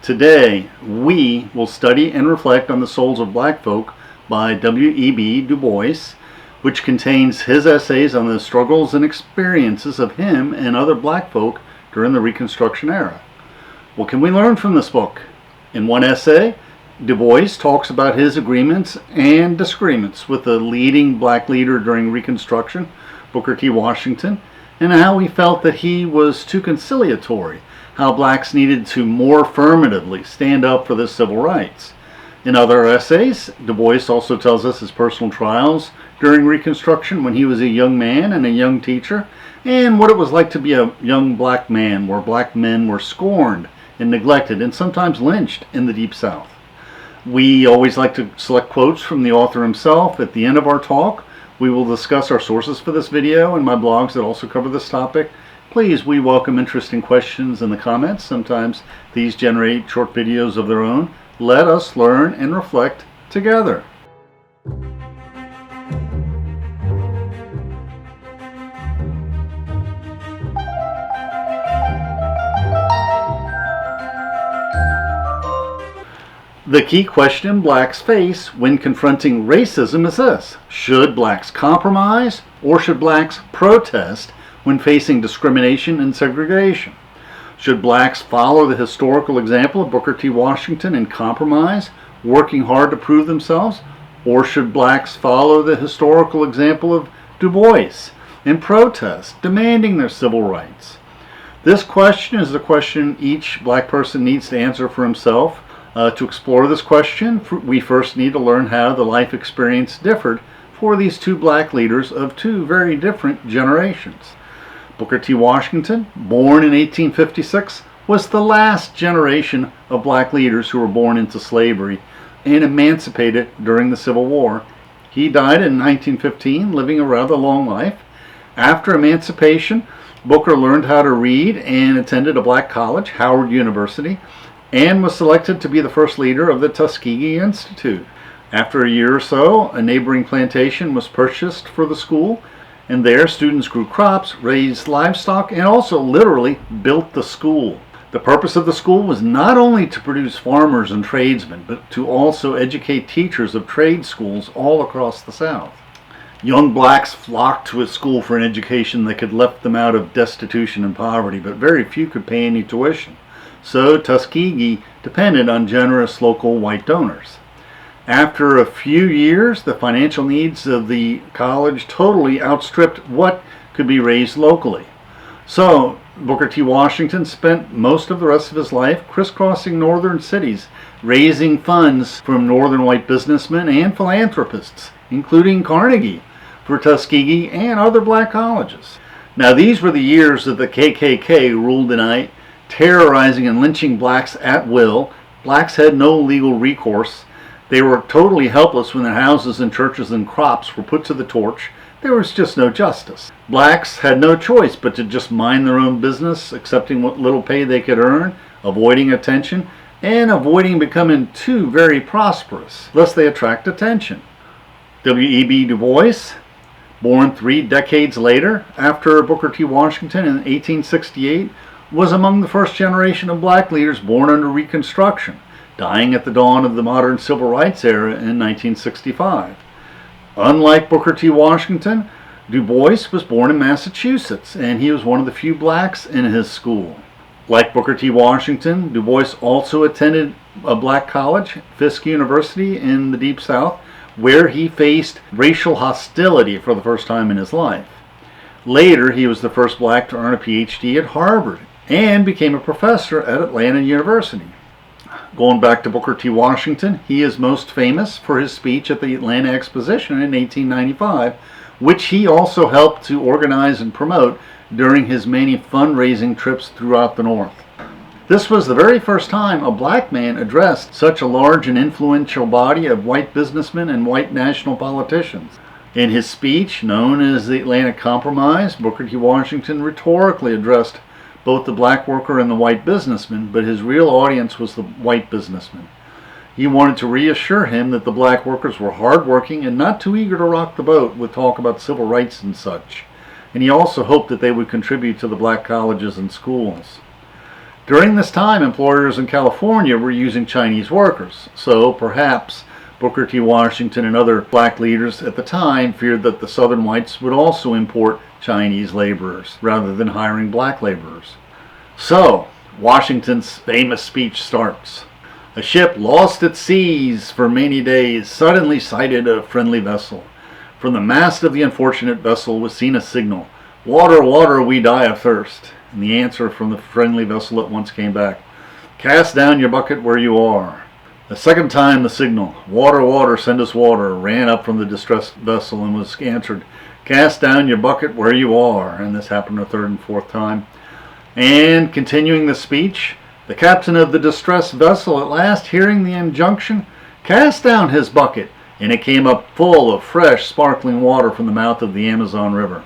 Today, we will study and reflect on the Souls of Black Folk by W.e.b. Dubois, which contains his essays on the struggles and experiences of him and other black folk during the Reconstruction era. What can we learn from this book? In one essay, Dubois talks about his agreements and disagreements with the leading black leader during Reconstruction, Booker T. Washington, and how he felt that he was too conciliatory, how blacks needed to more affirmatively stand up for their civil rights. In other essays, Dubois also tells us his personal trials during Reconstruction when he was a young man and a young teacher, and what it was like to be a young black man, where black men were scorned and neglected and sometimes lynched in the Deep South. We always like to select quotes from the author himself. At the end of our talk, we will discuss our sources for this video and my blogs that also cover this topic. Please, we welcome interesting questions in the comments. Sometimes these generate short videos of their own. Let us learn and reflect together. The key question blacks face when confronting racism is this: should blacks compromise or should blacks protest when facing discrimination and segregation? Should blacks follow the historical example of Booker T. Washington and compromise, working hard to prove themselves? Or should blacks follow the historical example of Dubois and protest, demanding their civil rights? This question is the question each black person needs to answer for himself. To explore this question, we first need to learn how the life experience differed for these two black leaders of two very different generations. Booker T. Washington, born in 1856, was the last generation of black leaders who were born into slavery and emancipated during the Civil War. He died in 1915, living a rather long life. After emancipation, Booker learned how to read and attended a black college, Howard University, and was selected to be the first leader of the Tuskegee Institute. After a year or so, a neighboring plantation was purchased for the school, and there students grew crops, raised livestock, and also literally built the school. The purpose of the school was not only to produce farmers and tradesmen, but to also educate teachers of trade schools all across the South. Young blacks flocked to a school for an education that could lift them out of destitution and poverty, but very few could pay any tuition. So Tuskegee depended on generous local white donors. After a few years, the financial needs of the college totally outstripped what could be raised locally. So Booker T. Washington spent most of the rest of his life crisscrossing northern cities, raising funds from northern white businessmen and philanthropists, including Carnegie, for Tuskegee and other black colleges. Now, these were the years that the KKK ruled the night, terrorizing and lynching blacks at will. Blacks had no legal recourse. They were totally helpless when their houses and churches and crops were put to the torch. There was just no justice. Blacks had no choice but to just mind their own business, accepting what little pay they could earn, avoiding attention, and avoiding becoming too very prosperous, lest they attract attention. W.e.b. Dubois, born 3 decades later after Booker T. Washington in 1868, was among the first generation of black leaders born under Reconstruction, dying at the dawn of the modern civil rights era in 1965. Unlike Booker T. Washington, Dubois was born in Massachusetts, and he was one of the few blacks in his school. Like Booker T. Washington, Dubois also attended a black college, Fisk University in the Deep South, where he faced racial hostility for the first time in his life. Later, he was the first black to earn a PhD at Harvard and became a professor at Atlanta University. Going back to Booker T. Washington, he is most famous for his speech at the Atlanta Exposition in 1895, which he also helped to organize and promote during his many fundraising trips throughout the North. This was the very first time a black man addressed such a large and influential body of white businessmen and white national politicians. In his speech, known as the Atlanta Compromise, Booker T. Washington rhetorically addressed both the black worker and the white businessman, but his real audience was the white businessman. He wanted to reassure him that the black workers were hardworking and not too eager to rock the boat with talk about civil rights and such. And he also hoped that they would contribute to the black colleges and schools. During this time, employers in California were using Chinese workers, so perhaps Booker T. Washington and other black leaders at the time feared that the Southern whites would also import Chinese laborers rather than hiring black laborers. So, Washington's famous speech starts. A ship lost at seas for many days suddenly sighted a friendly vessel. From the mast of the unfortunate vessel was seen a signal, "Water, water, we die of thirst." And the answer from the friendly vessel at once came back, "Cast down your bucket where you are." The second time the signal, "Water, water, send us water," ran up from the distressed vessel and was answered, "Cast down your bucket where you are." And this happened a third and fourth time. And continuing the speech, the captain of the distressed vessel, at last hearing the injunction, cast down his bucket, and it came up full of fresh, sparkling water from the mouth of the Amazon River.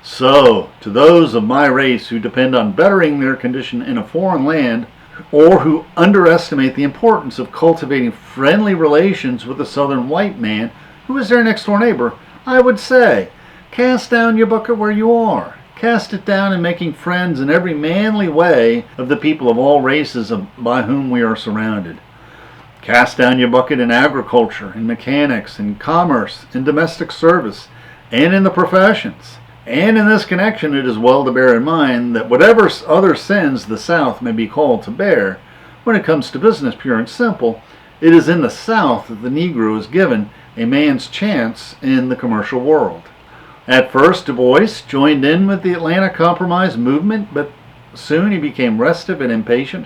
So, to those of my race who depend on bettering their condition in a foreign land, or who underestimate the importance of cultivating friendly relations with the Southern white man who is their next-door neighbor, I would say, cast down your bucket where you are. Cast it down in making friends in every manly way of the people of all races by whom we are surrounded. Cast down your bucket in agriculture, in mechanics, in commerce, in domestic service, and in the professions. And in this connection, it is well to bear in mind that whatever other sins the South may be called to bear, when it comes to business pure and simple, it is in the South that the Negro is given a man's chance in the commercial world. At first, Dubois joined in with the Atlanta Compromise movement, but soon he became restive and impatient,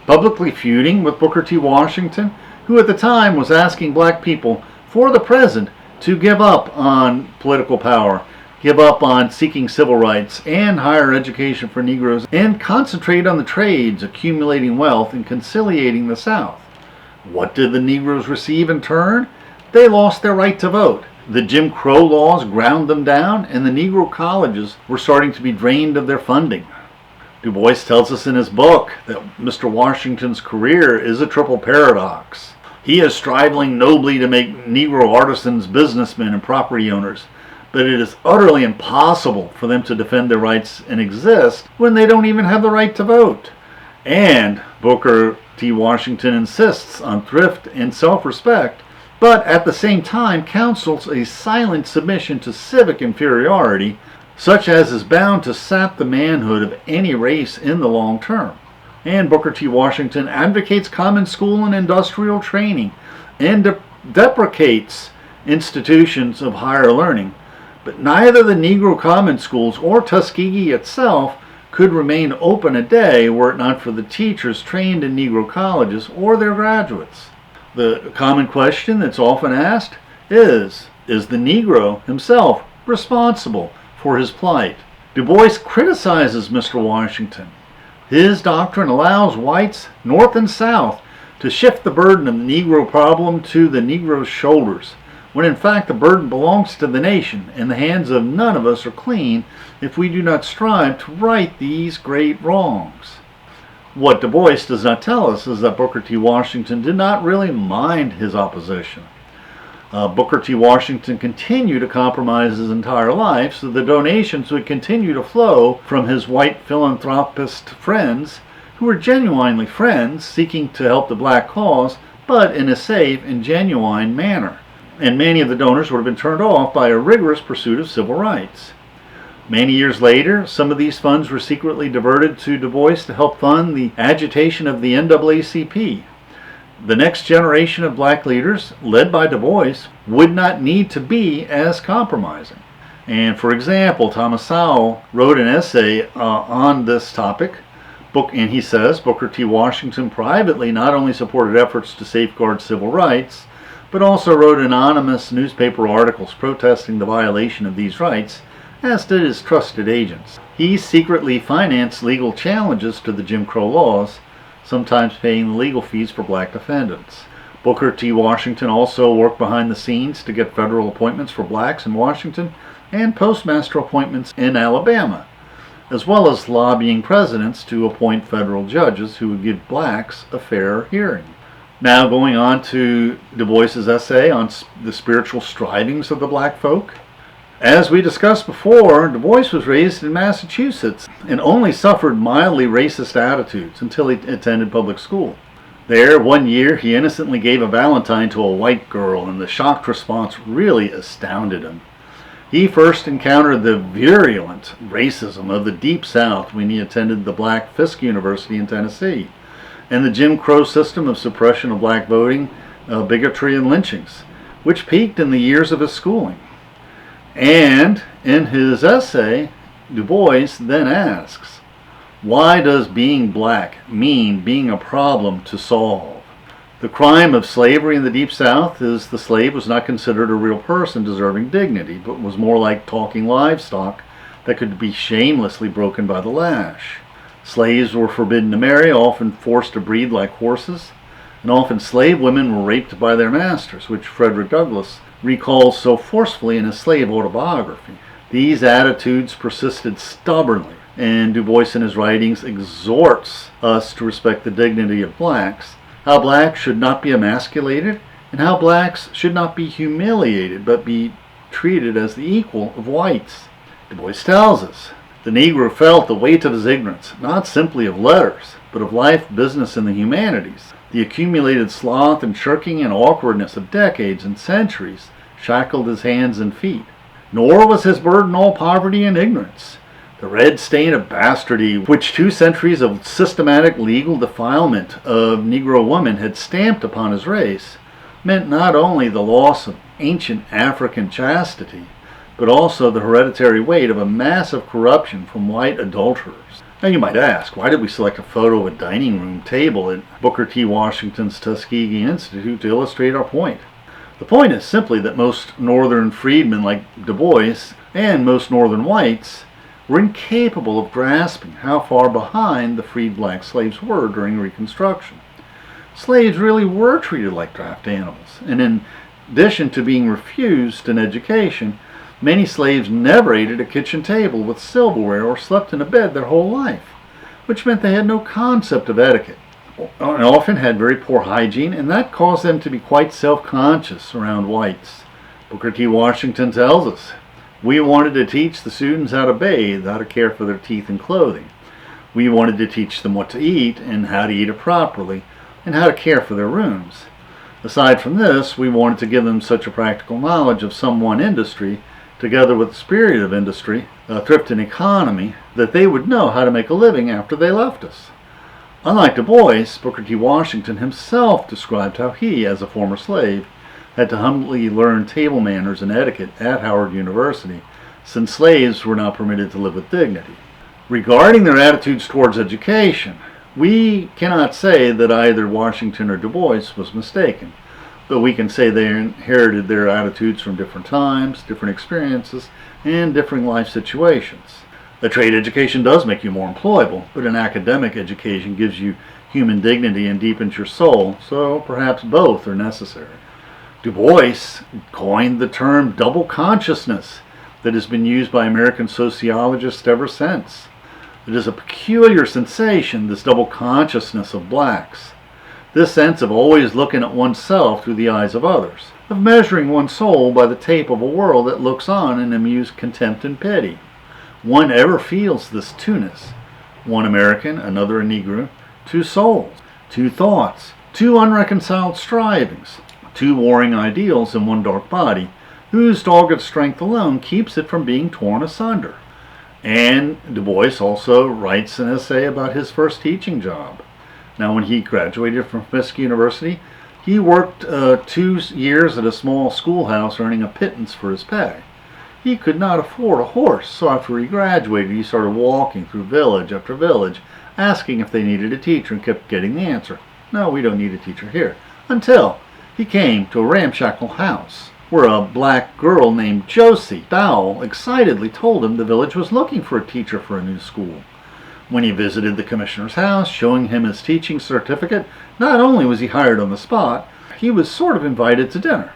publicly feuding with Booker T. Washington, who at the time was asking black people, for the present, to give up on political power, give up on seeking civil rights and higher education for Negroes, and concentrate on the trades, accumulating wealth, and conciliating the South. What did the Negroes receive in turn? They lost their right to vote. The Jim Crow laws ground them down, and the Negro colleges were starting to be drained of their funding. Du Bois tells us in his book that Mr. Washington's career is a triple paradox. He is striving nobly to make Negro artisans businessmen and property owners, but it is utterly impossible for them to defend their rights and exist when they don't even have the right to vote. And Booker T. Washington insists on thrift and self-respect, but at the same time counsels a silent submission to civic inferiority, such as is bound to sap the manhood of any race in the long term. And Booker T. Washington advocates common school and industrial training and deprecates institutions of higher learning. But neither the Negro common schools or Tuskegee itself could remain open a day were it not for the teachers trained in Negro colleges or their graduates. The common question that's often asked is the Negro himself responsible for his plight? Du Bois criticizes Mr. Washington. His doctrine allows whites, North and South, to shift the burden of the Negro problem to the Negro's shoulders, when in fact the burden belongs to the nation, and the hands of none of us are clean if we do not strive to right these great wrongs. What Du Bois does not tell us is that Booker T. Washington did not really mind his opposition. Booker T. Washington continued to compromise his entire life, so the donations would continue to flow from his white philanthropist friends, who were genuinely friends, seeking to help the black cause, but in a safe and genuine manner. And many of the donors would have been turned off by a rigorous pursuit of civil rights. Many years later, some of these funds were secretly diverted to Du Bois to help fund the agitation of the NAACP. The next generation of black leaders, led by Du Bois, would not need to be as compromising. And for example, Thomas Sowell wrote an essay on this topic, and he says Booker T. Washington privately not only supported efforts to safeguard civil rights, but also wrote anonymous newspaper articles protesting the violation of these rights, as did his trusted agents. He secretly financed legal challenges to the Jim Crow laws, sometimes paying the legal fees for black defendants. Booker T. Washington also worked behind the scenes to get federal appointments for blacks in Washington and postmaster appointments in Alabama, as well as lobbying presidents to appoint federal judges who would give blacks a fair hearing. Now going on to Du Bois's essay on the spiritual strivings of the black folk. As we discussed before, Du Bois was raised in Massachusetts and only suffered mildly racist attitudes until he attended public school. There, one year, he innocently gave a valentine to a white girl, and the shocked response really astounded him. He first encountered the virulent racism of the Deep South when he attended the black Fisk University in Tennessee, and the Jim Crow system of suppression of black voting, bigotry, and lynchings, which peaked in the years of his schooling. And in his essay, Du Bois then asks, why does being black mean being a problem to solve? The crime of slavery in the Deep South is the slave was not considered a real person deserving dignity, but was more like talking livestock that could be shamelessly broken by the lash. Slaves were forbidden to marry, often forced to breed like horses, and often slave women were raped by their masters, which Frederick Douglass recalls so forcefully in his slave autobiography. These attitudes persisted stubbornly, and Du Bois in his writings exhorts us to respect the dignity of blacks, how blacks should not be emasculated, and how blacks should not be humiliated but be treated as the equal of whites. Du Bois tells us, the Negro felt the weight of his ignorance, not simply of letters, but of life, business, and the humanities. The accumulated sloth and shirking and awkwardness of decades and centuries shackled his hands and feet. Nor was his burden all poverty and ignorance. The red stain of bastardy, which 2 centuries of systematic legal defilement of Negro women had stamped upon his race, meant not only the loss of ancient African chastity, but also the hereditary weight of a massive corruption from white adulterers. Now you might ask, why did we select a photo of a dining room table at Booker T. Washington's Tuskegee Institute to illustrate our point? The point is simply that most northern freedmen like Du Bois and most northern whites were incapable of grasping how far behind the freed black slaves were during Reconstruction. Slaves really were treated like draft animals, and in addition to being refused an education, many slaves never ate at a kitchen table with silverware or slept in a bed their whole life, which meant they had no concept of etiquette, and often had very poor hygiene, and that caused them to be quite self-conscious around whites. Booker T. Washington tells us, we wanted to teach the students how to bathe, how to care for their teeth and clothing. We wanted to teach them what to eat and how to eat it properly, and how to care for their rooms. Aside from this, we wanted to give them such a practical knowledge of some one industry, together with the spirit of industry, thrift and economy, that they would know how to make a living after they left us. Unlike Du Bois, Booker T. Washington himself described how he, as a former slave, had to humbly learn table manners and etiquette at Howard University, since slaves were not permitted to live with dignity. Regarding their attitudes towards education, we cannot say that either Washington or Du Bois was mistaken, but we can say they inherited their attitudes from different times, different experiences, and differing life situations. A trade education does make you more employable, but an academic education gives you human dignity and deepens your soul, so perhaps both are necessary. Du Bois coined the term double consciousness that has been used by American sociologists ever since. It is a peculiar sensation, this double consciousness of blacks. This sense of always looking at oneself through the eyes of others, of measuring one's soul by the tape of a world that looks on in amused contempt and pity. One ever feels this two-ness. One American, another a Negro, 2 souls, 2 thoughts, 2 unreconciled strivings, 2 warring ideals in one dark body, whose dogged strength alone keeps it from being torn asunder. And Du Bois also writes an essay about his first teaching job. Now, when he graduated from Fisk University, he worked 2 years at a small schoolhouse earning a pittance for his pay. He could not afford a horse, so after he graduated, he started walking through village after village, asking if they needed a teacher, and kept getting the answer, no, we don't need a teacher here, until he came to a ramshackle house, where a black girl named Josie Dowell excitedly told him the village was looking for a teacher for a new school. When he visited the commissioner's house, showing him his teaching certificate, not only was he hired on the spot, he was sort of invited to dinner.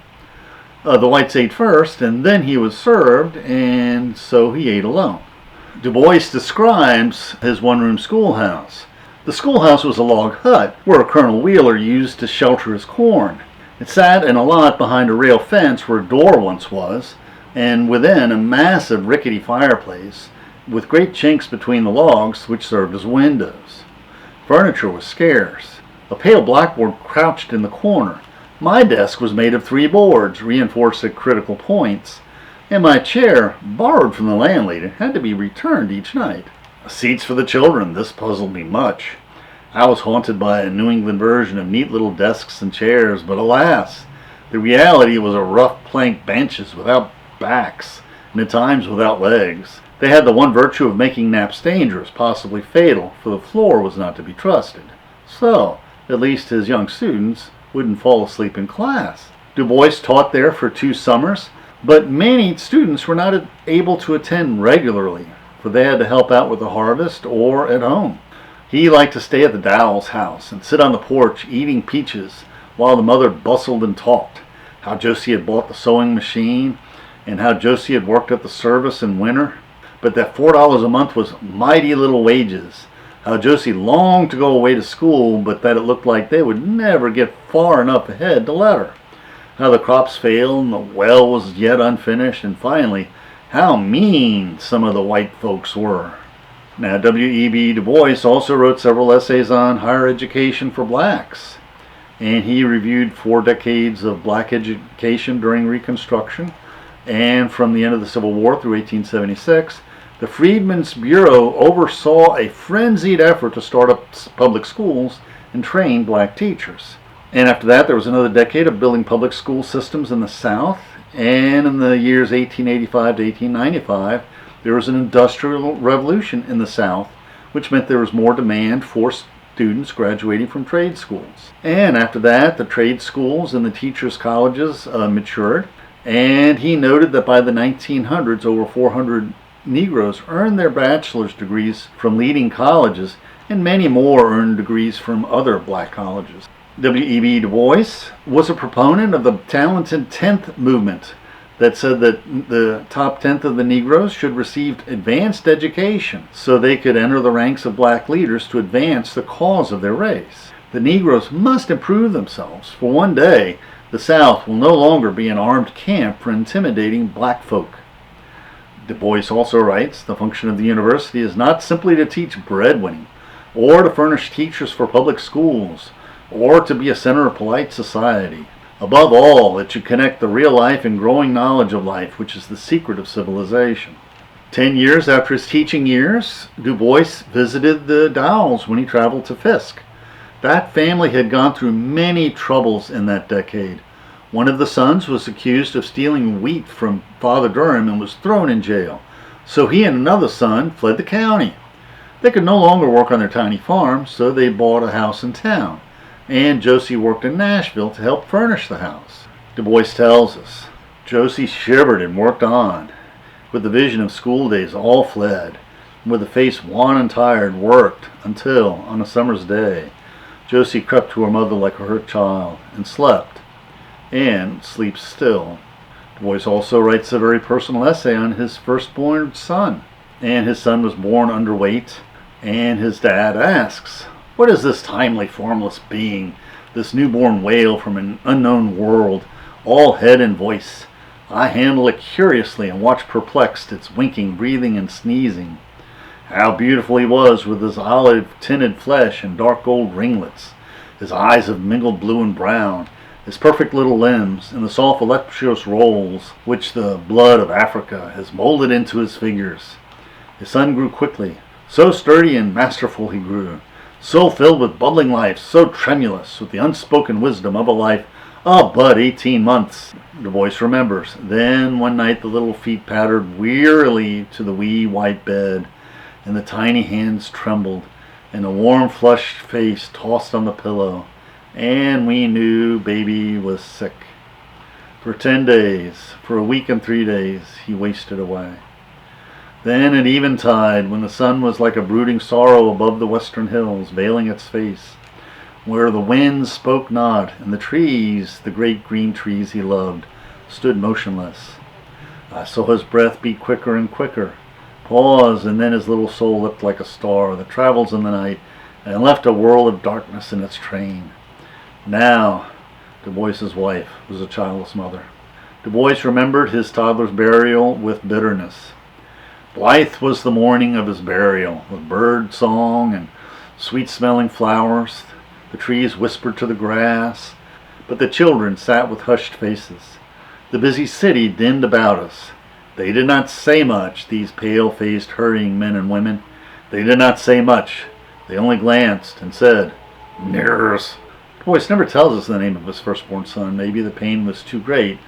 The whites ate first, and then he was served, and so he ate alone. Du Bois describes his one-room schoolhouse. The schoolhouse was a log hut where Colonel Wheeler used to shelter his corn. It sat in a lot behind a rail fence where a door once was, and within a massive rickety fireplace with great chinks between the logs which served as windows. Furniture was scarce. A pale blackboard crouched in the corner. My desk was made of 3 boards, reinforced at critical points, and my chair, borrowed from the landlady, had to be returned each night. Seats for the children, this puzzled me much. I was haunted by a New England version of neat little desks and chairs, but alas, the reality was a rough plank benches without backs, and at times without legs. They had the one virtue of making naps dangerous, possibly fatal, for the floor was not to be trusted. So, at least his young students wouldn't fall asleep in class. Dubois taught there for 2 summers, but many students were not able to attend regularly, for they had to help out with the harvest or at home. He liked to stay at the Dowell's house and sit on the porch eating peaches while the mother bustled and talked. How Josie had bought the sewing machine and how Josie had worked at the service in winter, but that $4 a month was mighty little wages. How Josie longed to go away to school, but that it looked like they would never get far enough ahead to let her. How the crops failed and the well was yet unfinished, and finally, how mean some of the white folks were. Now, w.e.b. Du Bois also wrote several essays on higher education for blacks, and he reviewed 4 decades of black education during Reconstruction, and from the end of the Civil War through 1876, the Freedmen's Bureau oversaw a frenzied effort to start up public schools and train black teachers. And after that, there was another decade of building public school systems in the South, and in the years 1885 to 1895, there was an industrial revolution in the South, which meant there was more demand for students graduating from trade schools. And after that, the trade schools and the teachers' colleges matured, and he noted that by the 1900s, over 400 Negroes earned their bachelor's degrees from leading colleges, and many more earned degrees from other black colleges. W.e.b. Du Bois was a proponent of the talented 10th movement that said that the top 10th of the Negroes should receive advanced education so they could enter the ranks of black leaders to advance the cause of their race. The Negroes must improve themselves, for one day the South will no longer be an armed camp for intimidating black folk. Du Bois also writes, the function of the university is not simply to teach breadwinning, or to furnish teachers for public schools, or to be a center of polite society. Above all, it should connect the real life and growing knowledge of life, which is the secret of civilization. 10 years after his teaching years, Du Bois visited the Dowells when he traveled to Fisk. That family had gone through many troubles in that decade. One of the sons was accused of stealing wheat from Father Durham and was thrown in jail. So he and another son fled the county. They could no longer work on their tiny farm, so they bought a house in town. And Josie worked in Nashville to help furnish the house. Du Bois tells us, Josie shivered and worked on. With the vision of school days all fled, and with a face wan and tired, worked until, on a summer's day, Josie crept to her mother like a hurt child and slept, and sleeps still. Du Bois also writes a very personal essay on his firstborn son, and his son was born underweight, and his dad asks, what is this timely, formless being, this newborn wail from an unknown world, all head and voice? I handle it curiously and watch perplexed its winking, breathing, and sneezing. How beautiful he was with his olive-tinted flesh and dark gold ringlets, his eyes of mingled blue and brown, his perfect little limbs, and the soft voluptuous rolls which the blood of Africa has molded into his figures. His son grew quickly. So sturdy and masterful he grew, so filled with bubbling life, so tremulous with the unspoken wisdom of a life of but 18 months. Du Bois remembers. Then one night the little feet pattered wearily to the wee white bed, and the tiny hands trembled, and the warm flushed face tossed on the pillow, and we knew baby was sick. For 10 days, for a week and 3 days, he wasted away. Then at eventide, when the sun was like a brooding sorrow above the western hills, veiling its face, where the wind spoke not, and the trees, the great green trees he loved, stood motionless, I saw his breath beat quicker and quicker, pause, and then his little soul leapt like a star that travels in the night, and left a world of darkness in its train. Now, Du Bois's wife was a childless mother. Dubois remembered his toddler's burial with bitterness. Blithe was the morning of his burial, with bird song and sweet-smelling flowers. The trees whispered to the grass, but the children sat with hushed faces. The busy city dinned about us. They did not say much, these pale-faced, hurrying men and women. They did not say much. They only glanced and said, "Nurse." Bois never tells us the name of his firstborn son. Maybe the pain was too great.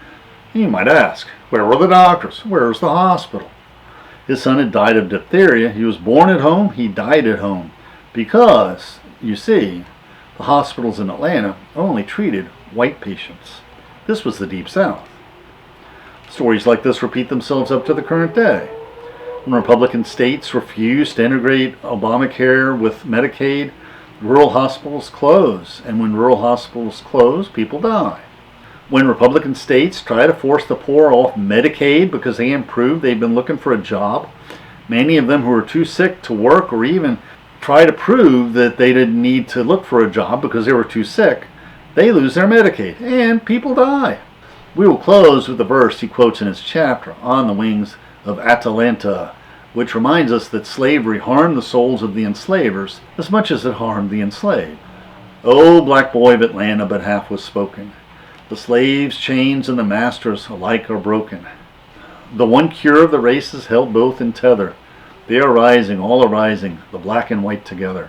And you might ask, where were the doctors? Where was the hospital? His son had died of diphtheria. He was born at home. He died at home. Because, you see, the hospitals in Atlanta only treated white patients. This was the Deep South. Stories like this repeat themselves up to the current day. When Republican states refused to integrate Obamacare with Medicaid, rural hospitals close. And when rural hospitals close, people die. When Republican states try to force the poor off Medicaid because they improved, they've been looking for a job, many of them who are too sick to work or even try to prove that they didn't need to look for a job because they were too sick, they lose their Medicaid and people die. We will close with the verse he quotes in his chapter, On the Wings of Atalanta, which reminds us that slavery harmed the souls of the enslavers as much as it harmed the enslaved. "O black boy of Atlanta, but half was spoken. The slave's chains and the master's alike are broken. The one cure of the races held both in tether. They are rising, all are rising, the black and white together."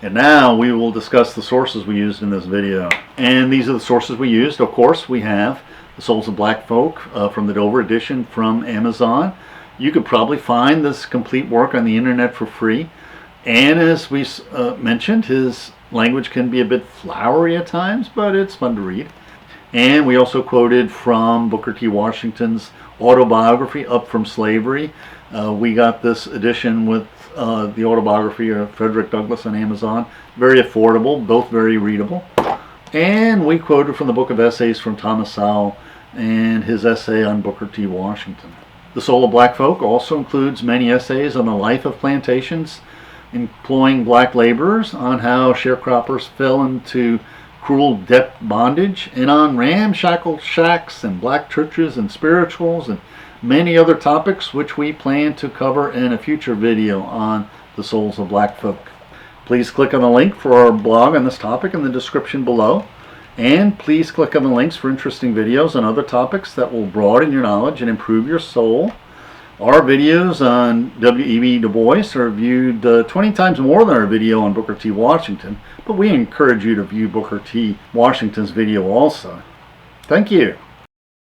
And now we will discuss the sources we used in this video. And these are the sources we used. Of course, we have The Souls of Black Folk from the Dover edition from Amazon. You could probably find this complete work on the internet for free. And as we mentioned, his language can be a bit flowery at times, but it's fun to read. And we also quoted from Booker T. Washington's autobiography, Up From Slavery. We got this edition with the autobiography of Frederick Douglass on Amazon. Very affordable, both very readable. And we quoted from the book of essays from Thomas Sowell and his essay on Booker T. Washington. The Soul of Black Folk also includes many essays on the life of plantations, employing black laborers, on how sharecroppers fell into cruel debt bondage, and on ramshackle shacks and black churches and spirituals and many other topics which we plan to cover in a future video on the Souls of Black Folk. Please click on the link for our blog on this topic in the description below, and please click on the links for interesting videos on other topics that will broaden your knowledge and improve your soul. Our videos on W.e.b. Du Bois are viewed 20 times more than our video on Booker T. Washington, but we encourage you to view Booker T. Washington's video also. Thank you.